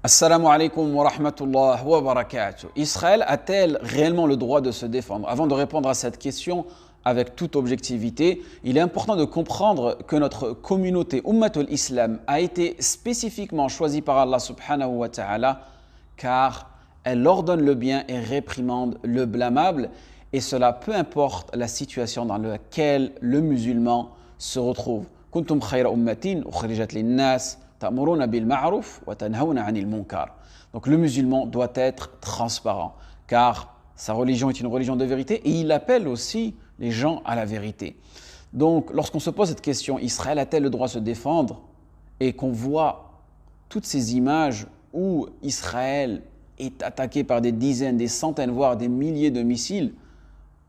Assalamu alaikum wa rahmatullah wa barakatuh. Israël a-t-elle réellement le droit de se défendre? Avant de répondre à cette question avec toute objectivité, il est important de comprendre que notre communauté Ummatul Islam a été spécifiquement choisie par Allah subhanahu wa ta'ala car elle ordonne le bien et réprimande le blâmable, et cela peu importe la situation dans laquelle le musulman se retrouve. Kuntum khayra ummatin ukhrijat lin-nas ta'muruna bil ma'ruf wa tanhawna 'anil munkar. Donc le musulman doit être transparent car sa religion est une religion de vérité et il appelle aussi les gens à la vérité. Donc lorsqu'on se pose cette question, Israël a-t-elle le droit de se défendre, et qu'on voit toutes ces images où Israël est attaqué par des dizaines, des centaines, voire des milliers de missiles,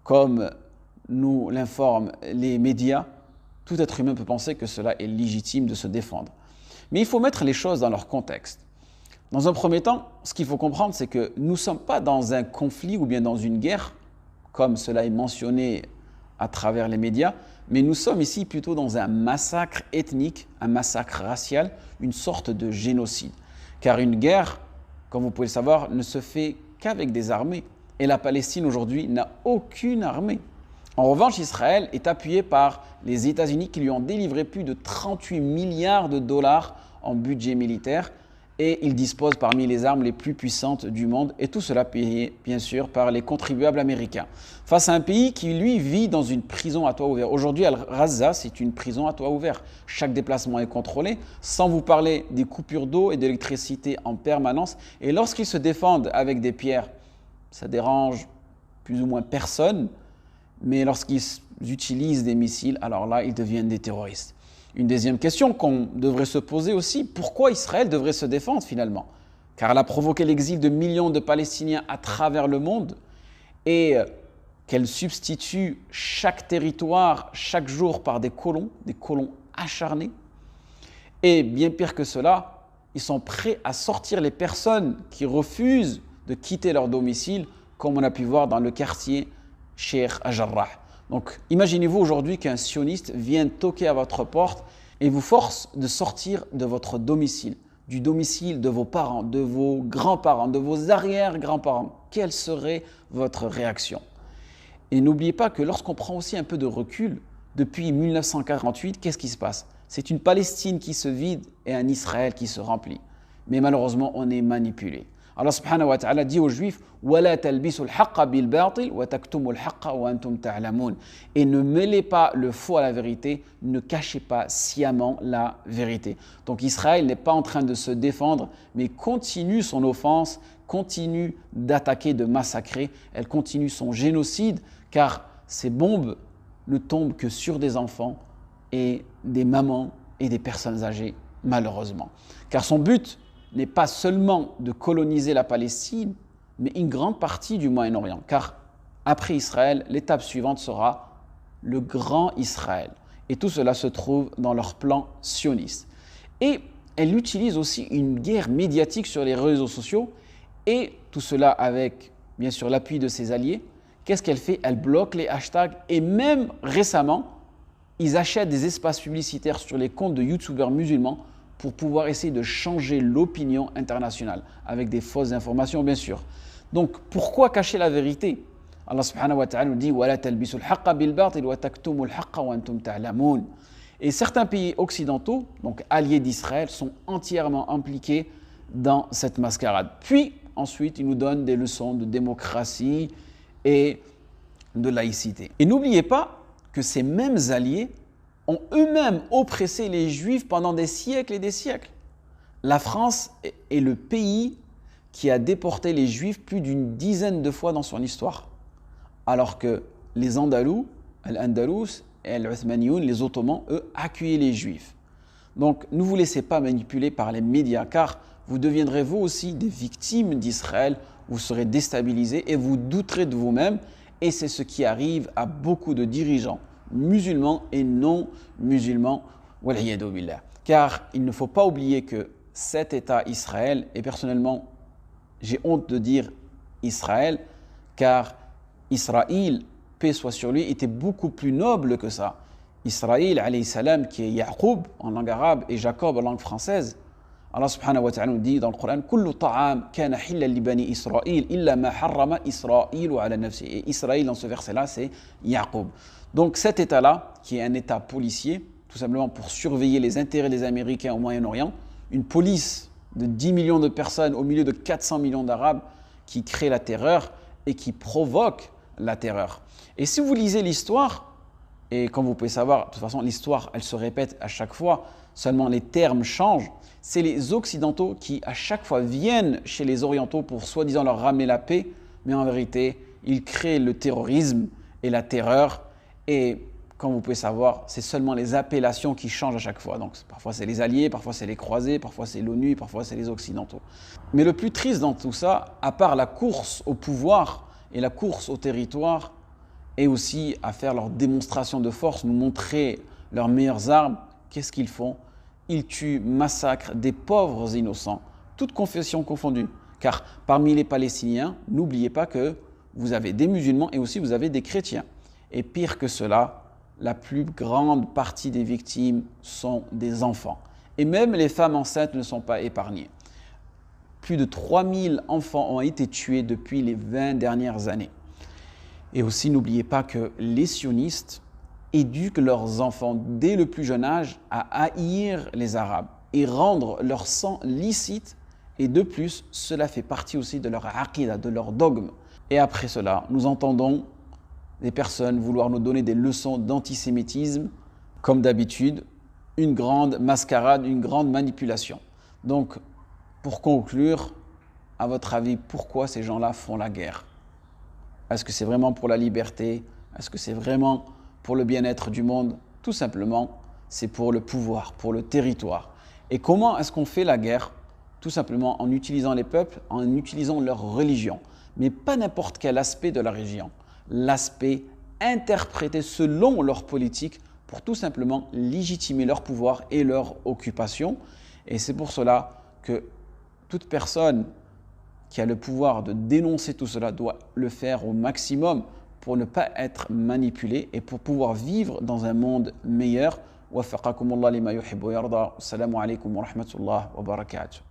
comme nous l'informent les médias, tout être humain peut penser que cela est légitime de se défendre. Mais il faut mettre les choses dans leur contexte. Dans un premier temps, ce qu'il faut comprendre, c'est que nous ne sommes pas dans un conflit ou bien dans une guerre, comme cela est mentionné à travers les médias, mais nous sommes ici plutôt dans un massacre ethnique, un massacre racial, une sorte de génocide. Car une guerre, comme vous pouvez le savoir, ne se fait qu'avec des armées. Et la Palestine aujourd'hui n'a aucune armée. En revanche, Israël est appuyé par les États-Unis qui lui ont délivré plus de 38 milliards de dollars en budget militaire, et il dispose parmi les armes les plus puissantes du monde, et tout cela payé bien sûr par les contribuables américains. Face à un pays qui lui vit dans une prison à toit ouvert. Aujourd'hui, Al-Raza, c'est une prison à toit ouvert. Chaque déplacement est contrôlé, sans vous parler des coupures d'eau et d'électricité en permanence. Et lorsqu'ils se défendent avec des pierres, ça dérange plus ou moins personne. Mais lorsqu'ils utilisent des missiles, alors là, ils deviennent des terroristes. Une deuxième question qu'on devrait se poser aussi, pourquoi Israël devrait se défendre finalement? Car elle a provoqué l'exil de millions de Palestiniens à travers le monde, et qu'elle substitue chaque territoire, chaque jour, par des colons acharnés. Et bien pire que cela, ils sont prêts à sortir les personnes qui refusent de quitter leur domicile, comme on a pu voir dans le quartier Sheikh Jarrah. Donc imaginez-vous aujourd'hui qu'un sioniste vienne toquer à votre porte et vous force de sortir de votre domicile, du domicile de vos parents, de vos grands-parents, de vos arrière-grands-parents. Quelle serait votre réaction? Et n'oubliez pas que lorsqu'on prend aussi un peu de recul, depuis 1948, qu'est-ce qui se passe? C'est une Palestine qui se vide et un Israël qui se remplit. Mais malheureusement, on est manipulé. Allah subhanahu wa ta'ala dit aux Juifs وَلَا تَلْبِسُوا الْحَقَّ بِالْبَاطِلِ وَتَكْتُمُوا الْحَقَّ وَأَنْتُمْ تَعْلَمُونَ. Et ne mêlez pas le faux à la vérité, ne cachez pas sciemment la vérité. Donc Israël n'est pas en train de se défendre, mais continue son offense, continue d'attaquer, de massacrer, elle continue son génocide, car ces bombes ne tombent que sur des enfants et des mamans et des personnes âgées, malheureusement. Car son but n'est pas seulement de coloniser la Palestine, mais une grande partie du Moyen-Orient. Car après Israël, l'étape suivante sera le grand Israël. Et tout cela se trouve dans leur plan sioniste. Et elle utilise aussi une guerre médiatique sur les réseaux sociaux, et tout cela avec, bien sûr, l'appui de ses alliés. Qu'est-ce qu'elle fait? Elle bloque les hashtags, et même récemment, ils achètent des espaces publicitaires sur les comptes de youtubeurs musulmans pour pouvoir essayer de changer l'opinion internationale, avec des fausses informations bien sûr. Donc pourquoi cacher la vérité? Allah subhanahu wa ta'ala nous dit وَلَا تَلْبِسُوا الْحَقَّ بِالْبَاطِلِ وَتَكْتُمُوا الْحَقَّ وَأَنْتُمْ تَعْلَمُونَ. Et certains pays occidentaux, donc alliés d'Israël, sont entièrement impliqués dans cette mascarade. Puis ensuite, ils nous donnent des leçons de démocratie et de laïcité. Et n'oubliez pas que ces mêmes alliés ont eux-mêmes oppressé les Juifs pendant des siècles et des siècles. La France est le pays qui a déporté les Juifs plus d'une dizaine de fois dans son histoire, alors que les Andalous, Al-Andalus et Al-Uthmaniyoun, les Ottomans, eux, accueillaient les Juifs. Donc ne vous laissez pas manipuler par les médias, car vous deviendrez vous aussi des victimes d'Israël, vous serez déstabilisés et vous douterez de vous-même, et c'est ce qui arrive à beaucoup de dirigeants musulmans et non musulmans, wal'iyadu billah. Car il ne faut pas oublier que cet État Israël, et personnellement j'ai honte de dire Israël, car Israël, paix soit sur lui, était beaucoup plus noble que ça. Israël, alayhi salam, qui est Yaqub en langue arabe et Jacob en langue française, Allah subhanahu wa ta'ala nous dit dans le Coran Kullu ta'am kana hillan li bani Israël illa ma harrama Israël ala nafsi. Et Israël dans ce verset-là, c'est Yaqub. Donc cet État-là, qui est un État policier, tout simplement pour surveiller les intérêts des Américains au Moyen-Orient, une police de 10 millions de personnes au milieu de 400 millions d'Arabes qui crée la terreur et qui provoque la terreur. Et si vous lisez l'histoire, et comme vous pouvez savoir, de toute façon, l'histoire, elle se répète à chaque fois, seulement les termes changent. C'est les Occidentaux qui, à chaque fois, viennent chez les Orientaux pour soi-disant leur ramener la paix, mais en vérité, ils créent le terrorisme et la terreur. Et comme vous pouvez savoir, c'est seulement les appellations qui changent à chaque fois. Donc, parfois, c'est les Alliés, parfois, c'est les Croisés, parfois, c'est l'ONU, parfois, c'est les Occidentaux. Mais le plus triste dans tout ça, à part la course au pouvoir et la course au territoire, et aussi à faire leur démonstration de force, nous montrer leurs meilleures armes, qu'est-ce qu'ils font? Ils tuent, massacrent des pauvres innocents, toutes confessions confondues. Car parmi les Palestiniens, n'oubliez pas que vous avez des musulmans et aussi vous avez des chrétiens. Et pire que cela, la plus grande partie des victimes sont des enfants. Et même les femmes enceintes ne sont pas épargnées. Plus de 3000 enfants ont été tués depuis les 20 dernières années. Et aussi, n'oubliez pas que les sionistes éduquent leurs enfants dès le plus jeune âge à haïr les Arabes et rendre leur sang licite. Et de plus, cela fait partie aussi de leur aqidah, de leur dogme. Et après cela, nous entendons des personnes vouloir nous donner des leçons d'antisémitisme, comme d'habitude, une grande mascarade, une grande manipulation. Donc, pour conclure, à votre avis, pourquoi ces gens-là font la guerre? Est-ce que c'est vraiment pour la liberté? Est-ce que c'est vraiment pour le bien-être du monde? Tout simplement, c'est pour le pouvoir, pour le territoire. Et comment est-ce qu'on fait la guerre? Tout simplement en utilisant les peuples, en utilisant leur religion. Mais pas n'importe quel aspect de la religion. L'aspect interprété selon leur politique pour tout simplement légitimer leur pouvoir et leur occupation. Et c'est pour cela que toute personne qui a le pouvoir de dénoncer tout cela doit le faire au maximum pour ne pas être manipulé et pour pouvoir vivre dans un monde meilleur. Waffaqakumullah lima yuhibbu wa yarda. Assalamu alaikum wa rahmatullah wa barakatuh.